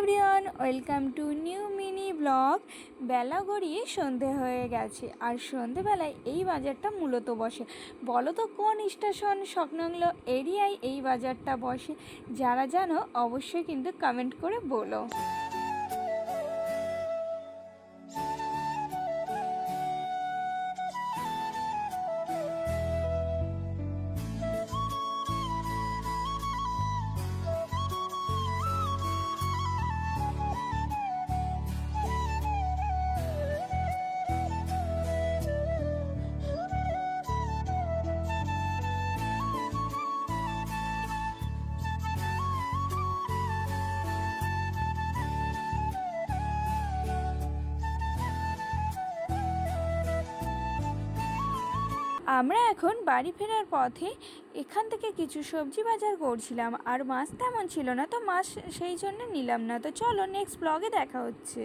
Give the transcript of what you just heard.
Everyone, welcome to new mini blog. বেলা গড়িয়ে সন্ধে হয়ে গেছে, আর সন্ধেবেলায় এই বাজারটা মূলত বসে। বলো তো কোন স্টেশন সংলগ্ন এরিয়ায় এই বাজারটা বসে? যারা জানো অবশ্যই কিন্তু কমেন্ট করে বলো। আমরা এখন বাড়ি ফেরার পথে এখান থেকে কিছু সবজি বাজার করছিলাম, আর মাছ তেমন ছিল না, তো মাছ সেই জন্য নিলাম না। তো চলো নেক্সট ব্লগে দেখা হচ্ছে।